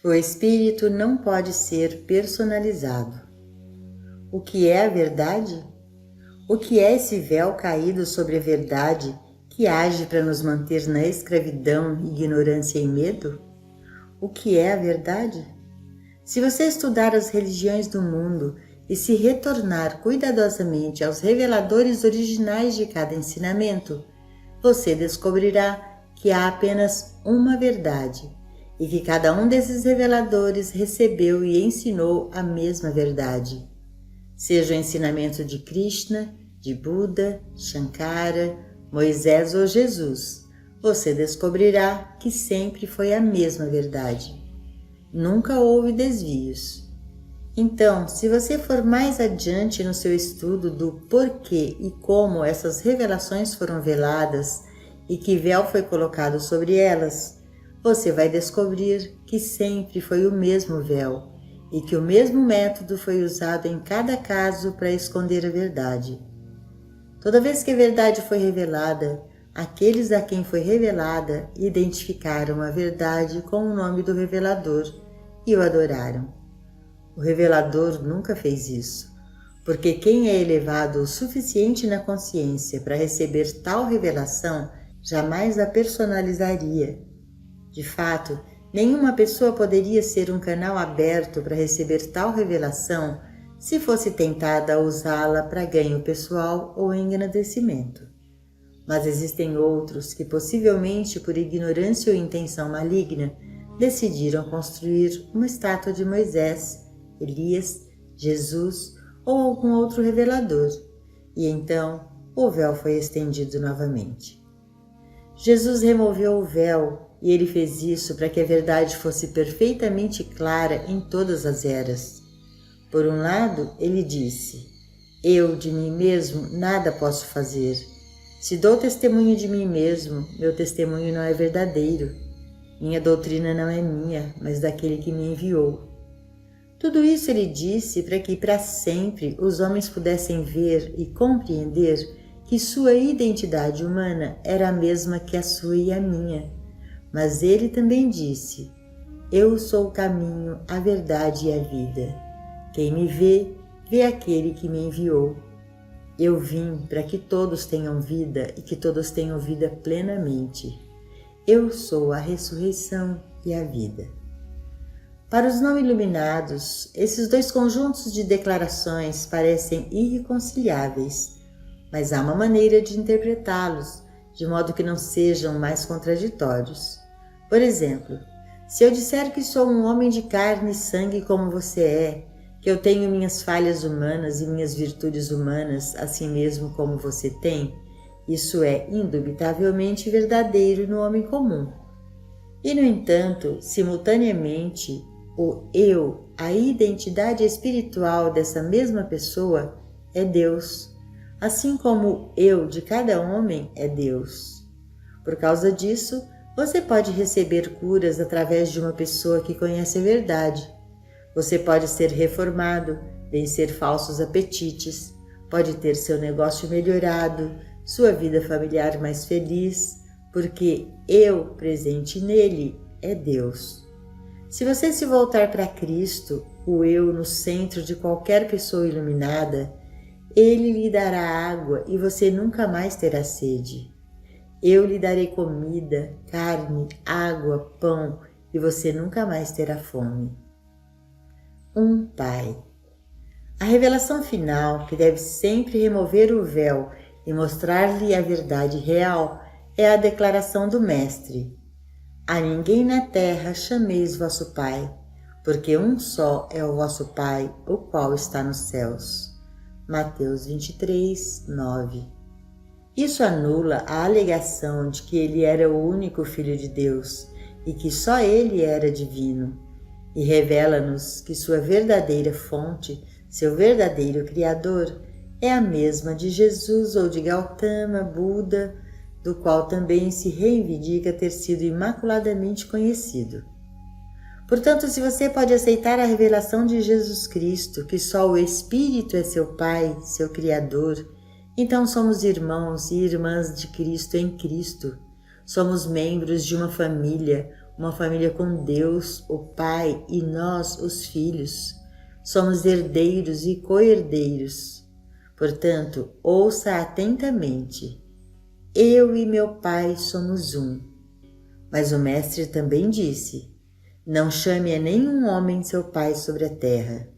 O espírito não pode ser personalizado. O que é a verdade? O que é esse véu caído sobre a verdade que age para nos manter na escravidão, ignorância e medo? O que é a verdade? Se você estudar as religiões do mundo e se retornar cuidadosamente aos reveladores originais de cada ensinamento, você descobrirá que há apenas uma verdade e que cada um desses reveladores recebeu e ensinou a mesma verdade. Seja o ensinamento de Krishna, de Buda, Shankara, Moisés ou Jesus, você descobrirá que sempre foi a mesma verdade. Nunca houve desvios. Então, se você for mais adiante no seu estudo do porquê e como essas revelações foram veladas e que véu foi colocado sobre elas, você vai descobrir que sempre foi o mesmo véu e que o mesmo método foi usado em cada caso para esconder a verdade. Toda vez que a verdade foi revelada, aqueles a quem foi revelada identificaram a verdade com o nome do revelador e o adoraram. O revelador nunca fez isso, porque quem é elevado o suficiente na consciência para receber tal revelação jamais a personalizaria. De fato, nenhuma pessoa poderia ser um canal aberto para receber tal revelação se fosse tentada a usá-la para ganho pessoal ou engrandecimento. Mas existem outros que, possivelmente por ignorância ou intenção maligna, decidiram construir uma estátua de Moisés, Elias, Jesus ou algum outro revelador, e então o véu foi estendido novamente. Jesus removeu o véu e ele fez isso para que a verdade fosse perfeitamente clara em todas as eras. Por um lado, ele disse: eu de mim mesmo nada posso fazer. Se dou testemunho de mim mesmo, meu testemunho não é verdadeiro. Minha doutrina não é minha, mas daquele que me enviou. Tudo isso ele disse para que para sempre os homens pudessem ver e compreender que sua identidade humana era a mesma que a sua e a minha. Mas ele também disse: eu sou o caminho, a verdade e a vida. Quem me vê, vê aquele que me enviou. Eu vim para que todos tenham vida e que todos tenham vida plenamente. Eu sou a ressurreição e a vida. Para os não iluminados, esses dois conjuntos de declarações parecem irreconciliáveis, mas há uma maneira de interpretá-los de modo que não sejam mais contraditórios. Por exemplo, se eu disser que sou um homem de carne e sangue como você é, que eu tenho minhas falhas humanas e minhas virtudes humanas, assim mesmo como você tem, isso é indubitavelmente verdadeiro no homem comum. E, no entanto, simultaneamente, o eu, a identidade espiritual dessa mesma pessoa, é Deus, assim como o eu de cada homem é Deus. Por causa disso, você pode receber curas através de uma pessoa que conhece a verdade. Você pode ser reformado, vencer falsos apetites, pode ter seu negócio melhorado, sua vida familiar mais feliz, porque eu presente nele é Deus. Se você se voltar para Cristo, o eu no centro de qualquer pessoa iluminada, ele lhe dará água e você nunca mais terá sede. Eu lhe darei comida, carne, água, pão e você nunca mais terá fome. Um Pai. A revelação final, que deve sempre remover o véu e mostrar-lhe a verdade real, é a declaração do Mestre: a ninguém na terra chameis vosso Pai, porque um só é o vosso Pai, o qual está nos céus. Mateus 23, 9. Isso anula a alegação de que ele era o único Filho de Deus e que só ele era divino, e revela-nos que sua verdadeira fonte, seu verdadeiro Criador, é a mesma de Jesus ou de Gautama, Buda, do qual também se reivindica ter sido imaculadamente conhecido. Portanto, se você pode aceitar a revelação de Jesus Cristo, que só o Espírito é seu Pai, seu Criador, então somos irmãos e irmãs de Cristo em Cristo. Somos membros de uma família, uma família com Deus, o Pai, e nós, os filhos. Somos herdeiros e co-herdeiros. Portanto, ouça atentamente. Eu e meu Pai somos um. Mas o Mestre também disse: não chame a nenhum homem seu pai sobre a terra.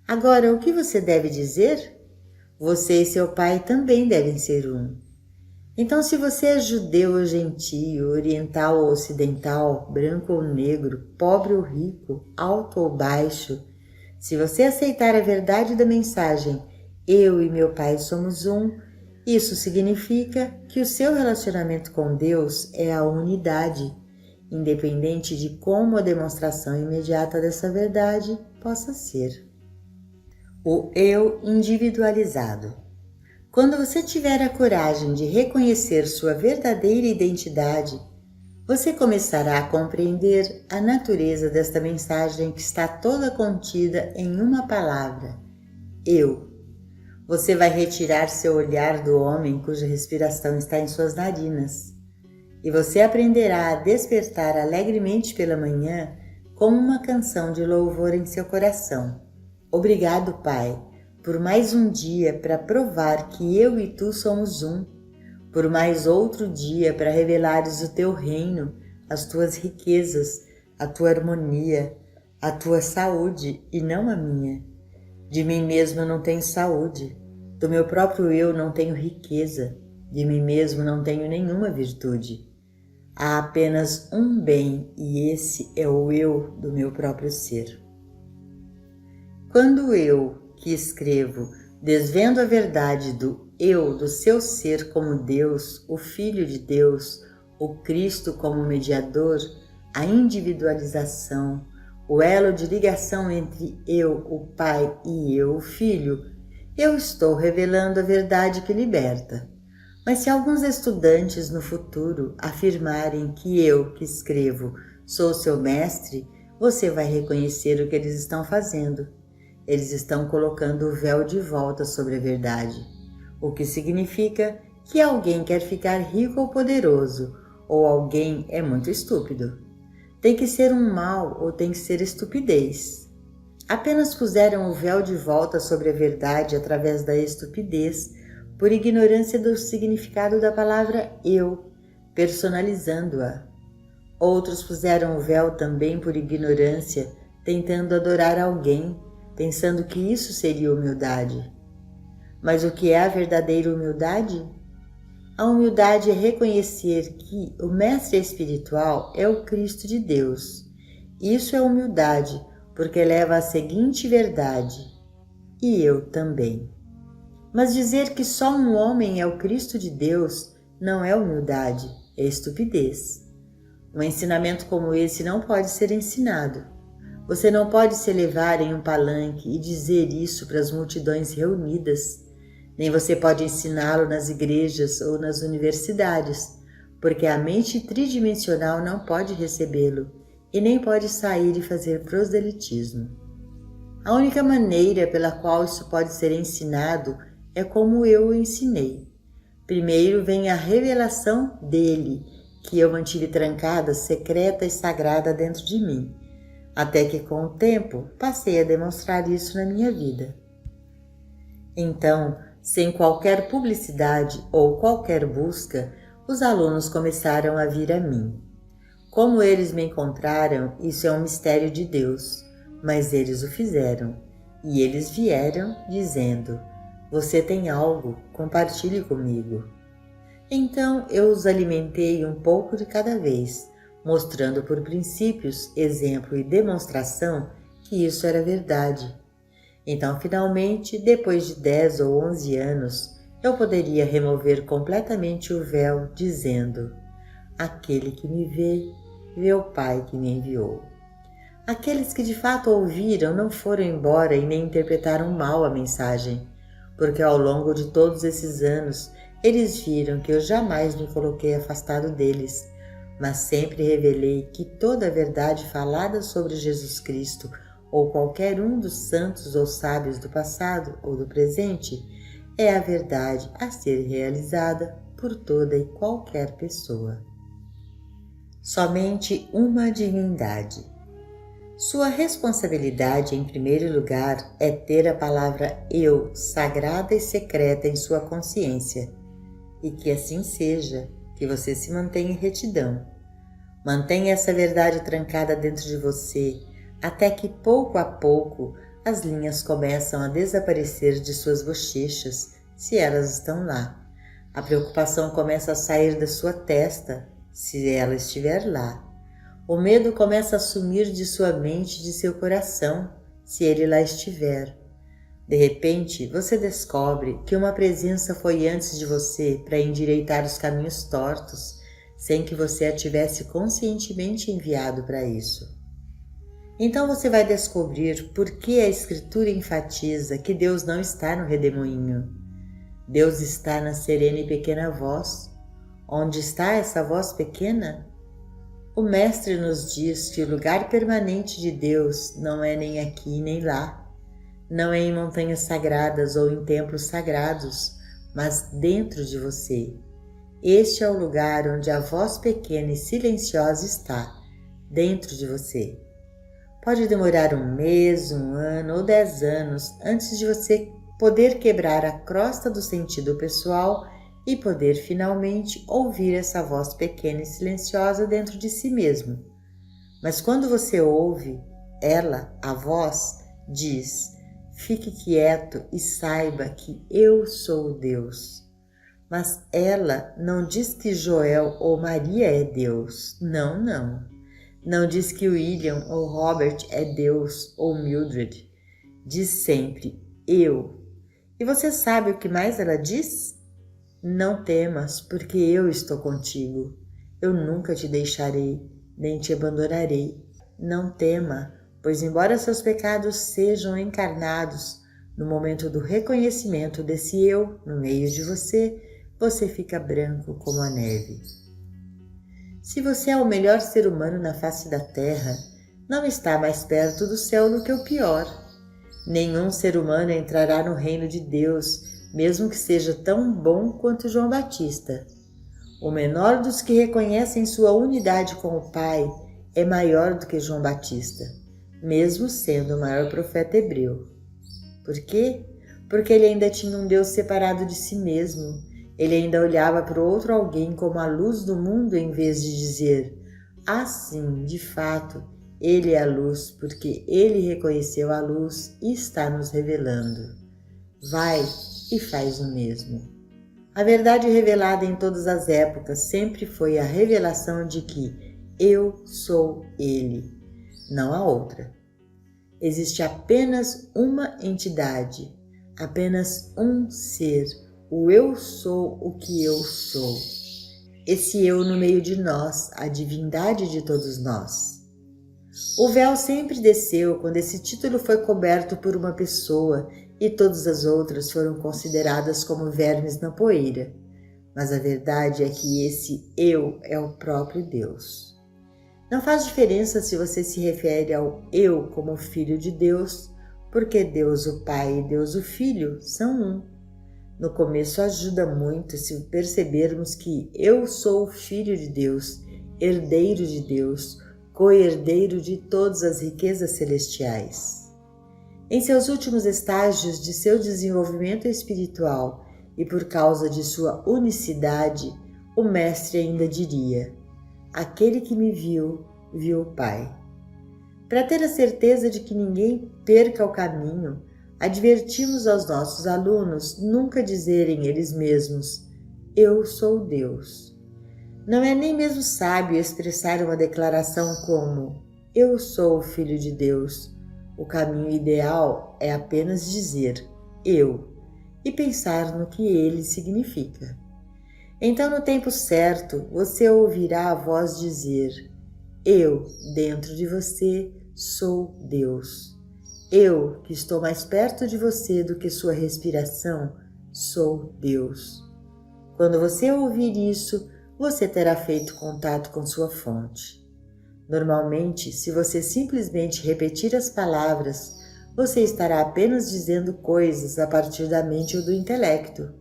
Agora, o que você deve dizer? Você e seu pai também devem ser um. Então, se você é judeu ou gentio, oriental ou ocidental, branco ou negro, pobre ou rico, alto ou baixo, se você aceitar a verdade da mensagem, eu e meu pai somos um, isso significa que o seu relacionamento com Deus é a unidade, independente de como a demonstração imediata dessa verdade possa ser. O eu individualizado. Quando você tiver a coragem de reconhecer sua verdadeira identidade, você começará a compreender a natureza desta mensagem que está toda contida em uma palavra: eu. Você vai retirar seu olhar do homem cuja respiração está em suas narinas, e você aprenderá a despertar alegremente pela manhã com uma canção de louvor em seu coração. Obrigado, Pai, por mais um dia para provar que eu e tu somos um, por mais outro dia para revelares o teu reino, as tuas riquezas, a tua harmonia, a tua saúde e não a minha. De mim mesmo não tenho saúde, do meu próprio eu não tenho riqueza, de mim mesmo não tenho nenhuma virtude. Há apenas um bem e esse é o eu do meu próprio ser. Quando eu, que escrevo, desvendo a verdade do eu do seu ser como Deus, o Filho de Deus, o Cristo como mediador, a individualização, o elo de ligação entre eu, o Pai, e eu, o Filho, eu estou revelando a verdade que liberta. Mas se alguns estudantes no futuro afirmarem que eu, que escrevo, sou seu mestre, você vai reconhecer o que eles estão fazendo. Eles estão colocando o véu de volta sobre a verdade, o que significa que alguém quer ficar rico ou poderoso, ou alguém é muito estúpido. Tem que ser um mal ou tem que ser estupidez. Apenas puseram o véu de volta sobre a verdade através da estupidez, por ignorância do significado da palavra eu, personalizando-a. Outros puseram o véu também por ignorância, tentando adorar alguém, pensando que isso seria humildade. Mas o que é a verdadeira humildade? A humildade é reconhecer que o mestre espiritual é o Cristo de Deus. Isso é humildade, porque leva à seguinte verdade: e eu também. Mas dizer que só um homem é o Cristo de Deus não é humildade, é estupidez. Um ensinamento como esse não pode ser ensinado. Você não pode se elevar em um palanque e dizer isso para as multidões reunidas, nem você pode ensiná-lo nas igrejas ou nas universidades, porque a mente tridimensional não pode recebê-lo e nem pode sair e fazer proselitismo. A única maneira pela qual isso pode ser ensinado é como eu o ensinei. Primeiro vem a revelação dele, que eu mantive trancada, secreta e sagrada dentro de mim, até que com o tempo passei a demonstrar isso na minha vida. Então, sem qualquer publicidade ou qualquer busca, os alunos começaram a vir a mim. Como eles me encontraram, isso é um mistério de Deus, mas eles o fizeram. E eles vieram dizendo: você tem algo, compartilhe comigo. Então eu os alimentei um pouco de cada vez, mostrando por princípios, exemplo e demonstração que isso era verdade. Então, finalmente, depois de 10 ou 11 anos, eu poderia remover completamente o véu, dizendo: aquele que me vê, vê o Pai que me enviou. Aqueles que de fato ouviram não foram embora e nem interpretaram mal a mensagem, porque ao longo de todos esses anos eles viram que eu jamais me coloquei afastado deles, mas sempre revelei que toda a verdade falada sobre Jesus Cristo ou qualquer um dos santos ou sábios do passado ou do presente é a verdade a ser realizada por toda e qualquer pessoa. somente uma divindade. Sua responsabilidade, em primeiro lugar, é ter a palavra Eu sagrada e secreta em sua consciência, e que assim seja, que você se mantenha em retidão. Mantenha essa verdade trancada dentro de você, até que pouco a pouco as linhas começam a desaparecer de suas bochechas, se elas estão lá. A preocupação começa a sair da sua testa, se ela estiver lá. O medo começa a sumir de sua mente e de seu coração, se ele lá estiver. De repente, você descobre que uma presença foi antes de você para endireitar os caminhos tortos, sem que você a tivesse conscientemente enviado para isso. Então você vai descobrir por que a Escritura enfatiza que Deus não está no redemoinho. Deus está na serena e pequena voz. Onde está essa voz pequena? O Mestre nos diz que o lugar permanente de Deus não é nem aqui nem lá, não é em montanhas sagradas ou em templos sagrados, mas dentro de você. Este é o lugar onde a voz pequena e silenciosa está, dentro de você. Pode demorar 1 mês, 1 ano ou 10 anos antes de você poder quebrar a crosta do sentido pessoal e poder finalmente ouvir essa voz pequena e silenciosa dentro de si mesmo. Mas quando você ouve, ela, a voz, diz: fique quieto e saiba que eu sou Deus. Mas ela não diz que Joel ou Maria é Deus. Não, não. Não diz que William ou Robert é Deus ou Mildred. Diz sempre eu. E você sabe o que mais ela diz? Não temas, porque eu estou contigo. Eu nunca te deixarei, nem te abandonarei. Não tema, pois embora seus pecados sejam encarnados, no momento do reconhecimento desse eu no meio de você, você fica branco como a neve. Se você é o melhor ser humano na face da terra, não está mais perto do céu do que o pior. Nenhum ser humano entrará no reino de Deus, mesmo que seja tão bom quanto João Batista. O menor dos que reconhecem sua unidade com o Pai é maior do que João Batista, mesmo sendo o maior profeta hebreu. Por quê? Porque ele ainda tinha um Deus separado de si mesmo. Ele ainda olhava para o outro alguém como a luz do mundo em vez de dizer: sim, de fato, ele é a luz, porque ele reconheceu a luz e está nos revelando. Vai e faz o mesmo. A verdade revelada em todas as épocas sempre foi a revelação de que eu sou ele, não a outra. Existe apenas uma entidade, apenas um ser, o eu sou o que eu sou. Esse eu no meio de nós, a divindade de todos nós. O véu sempre desceu quando esse título foi coberto por uma pessoa e todas as outras foram consideradas como vermes na poeira. Mas a verdade é que esse eu é o próprio Deus. Não faz diferença se você se refere ao eu como Filho de Deus, porque Deus o Pai e Deus o Filho são um. No começo ajuda muito se percebermos que eu sou o Filho de Deus, herdeiro de Deus, co-herdeiro de todas as riquezas celestiais. Em seus últimos estágios de seu desenvolvimento espiritual e por causa de sua unicidade, o Mestre ainda diria: aquele que me viu, viu o Pai. Para ter a certeza de que ninguém perca o caminho, advertimos aos nossos alunos nunca dizerem eles mesmos: eu sou Deus. Não é nem mesmo sábio expressar uma declaração como: eu sou o Filho de Deus. O caminho ideal é apenas dizer eu e pensar no que ele significa. Então, no tempo certo, você ouvirá a voz dizer: eu, dentro de você, sou Deus. Eu, que estou mais perto de você do que sua respiração, sou Deus. Quando você ouvir isso, você terá feito contato com sua fonte. Normalmente, se você simplesmente repetir as palavras, você estará apenas dizendo coisas a partir da mente ou do intelecto.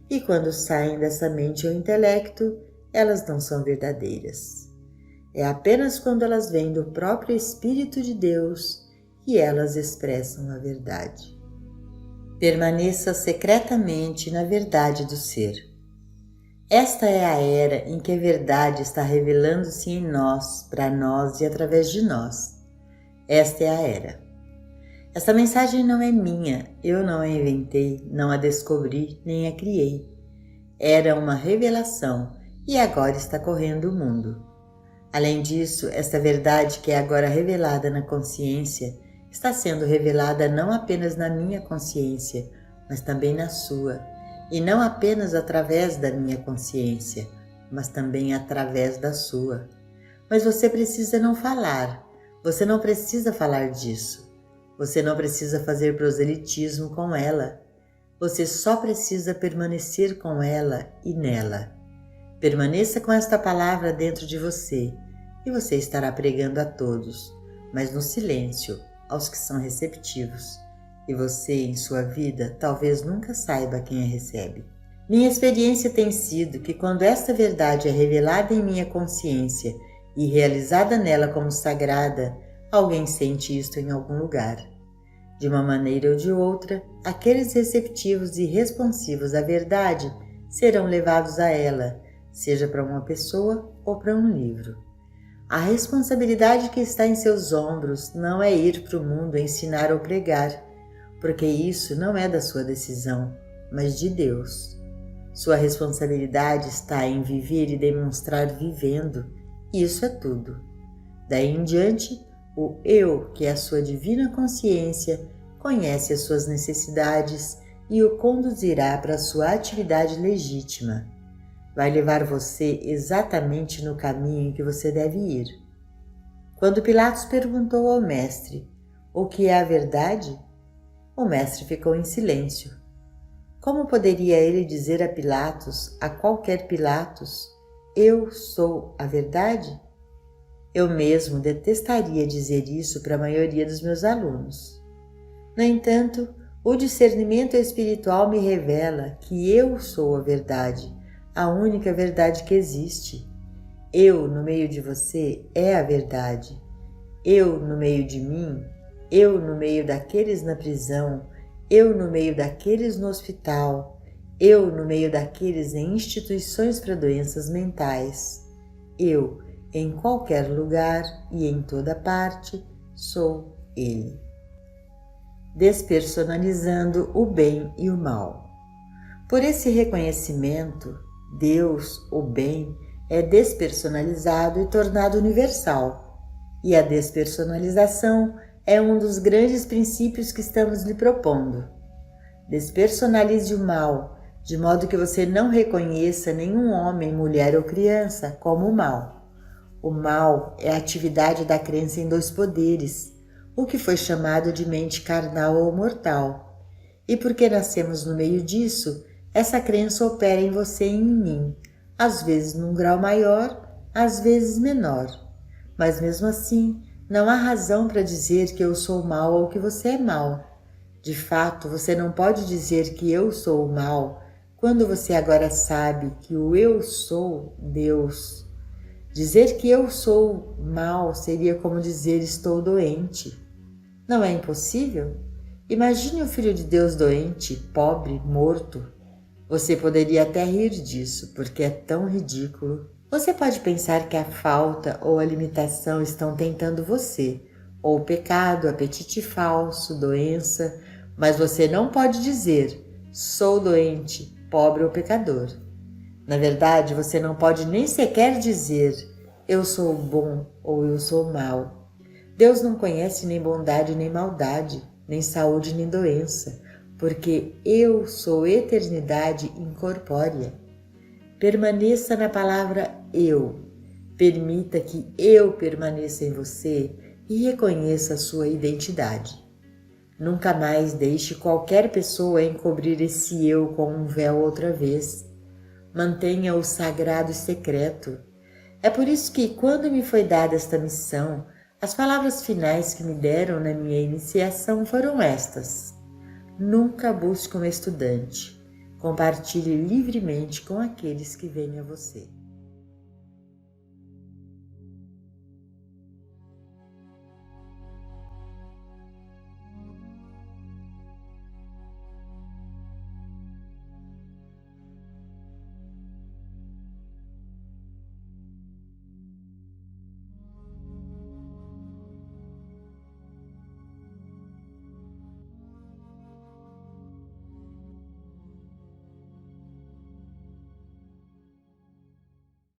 E quando saem dessa mente ou intelecto, elas não são verdadeiras. É apenas quando elas vêm do próprio Espírito de Deus que elas expressam a verdade. Permaneça secretamente na verdade do ser. Esta é a era em que a verdade está revelando-se em nós, para nós e através de nós. Esta é a era. Esta mensagem não é minha, eu não a inventei, não a descobri, nem a criei. Era uma revelação e agora está correndo o mundo. Além disso, esta verdade que é agora revelada na consciência está sendo revelada não apenas na minha consciência, mas também na sua. E não apenas através da minha consciência, mas também através da sua. Mas você precisa não falar, você não precisa falar disso. Você não precisa fazer proselitismo com ela. Você só precisa permanecer com ela e nela. Permaneça com esta palavra dentro de você e você estará pregando a todos, mas no silêncio, aos que são receptivos. E você, em sua vida, talvez nunca saiba quem a recebe. Minha experiência tem sido que quando esta verdade é revelada em minha consciência e realizada nela como sagrada, alguém sente isto em algum lugar. De uma maneira ou de outra, aqueles receptivos e responsivos à verdade serão levados a ela, seja para uma pessoa ou para um livro. A responsabilidade que está em seus ombros não é ir para o mundo ensinar ou pregar, porque isso não é da sua decisão, mas de Deus. Sua responsabilidade está em viver e demonstrar vivendo, isso é tudo. Daí em diante, o Eu, que é a sua divina consciência, conhece as suas necessidades e o conduzirá para a sua atividade legítima. Vai levar você exatamente no caminho em que você deve ir. Quando Pilatos perguntou ao mestre, o que é a verdade? O mestre ficou em silêncio. Como poderia ele dizer a Pilatos, a qualquer Pilatos, eu sou a verdade? Eu mesmo detestaria dizer isso para a maioria dos meus alunos. No entanto, o discernimento espiritual me revela que eu sou a verdade, a única verdade que existe. Eu no meio de você é a verdade. Eu no meio de mim, eu no meio daqueles na prisão, eu no meio daqueles no hospital, eu no meio daqueles em instituições para doenças mentais. Eu, em qualquer lugar e em toda parte, sou Ele. Despersonalizando o bem e o mal. Por esse reconhecimento, Deus, o bem, é despersonalizado e tornado universal. E a despersonalização é um dos grandes princípios que estamos lhe propondo. Despersonalize o mal, de modo que você não reconheça nenhum homem, mulher ou criança como o mal. O mal é a atividade da crença em dois poderes, o que foi chamado de mente carnal ou mortal. E porque nascemos no meio disso, essa crença opera em você e em mim, às vezes num grau maior, às vezes menor. Mas mesmo assim, não há razão para dizer que eu sou mal ou que você é mal. De fato, você não pode dizer que eu sou o mal quando você agora sabe que o eu sou Deus. Dizer que eu sou mal seria como dizer estou doente. Não é impossível? Imagine o Filho de Deus doente, pobre, morto. Você poderia até rir disso, porque é tão ridículo. Você pode pensar que a falta ou a limitação estão tentando você, ou o pecado, apetite falso, doença, mas você não pode dizer, sou doente, pobre ou pecador. Na verdade, você não pode nem sequer dizer, eu sou bom ou eu sou mau. Deus não conhece nem bondade nem maldade, nem saúde nem doença, porque eu sou eternidade incorpórea. Permaneça na palavra eu. Permita que eu permaneça em você e reconheça a sua identidade. Nunca mais deixe qualquer pessoa encobrir esse eu com um véu outra vez. Mantenha-o sagrado e secreto. É por isso que, quando me foi dada esta missão, as palavras finais que me deram na minha iniciação foram estas: nunca busque um estudante. Compartilhe livremente com aqueles que vêm a você.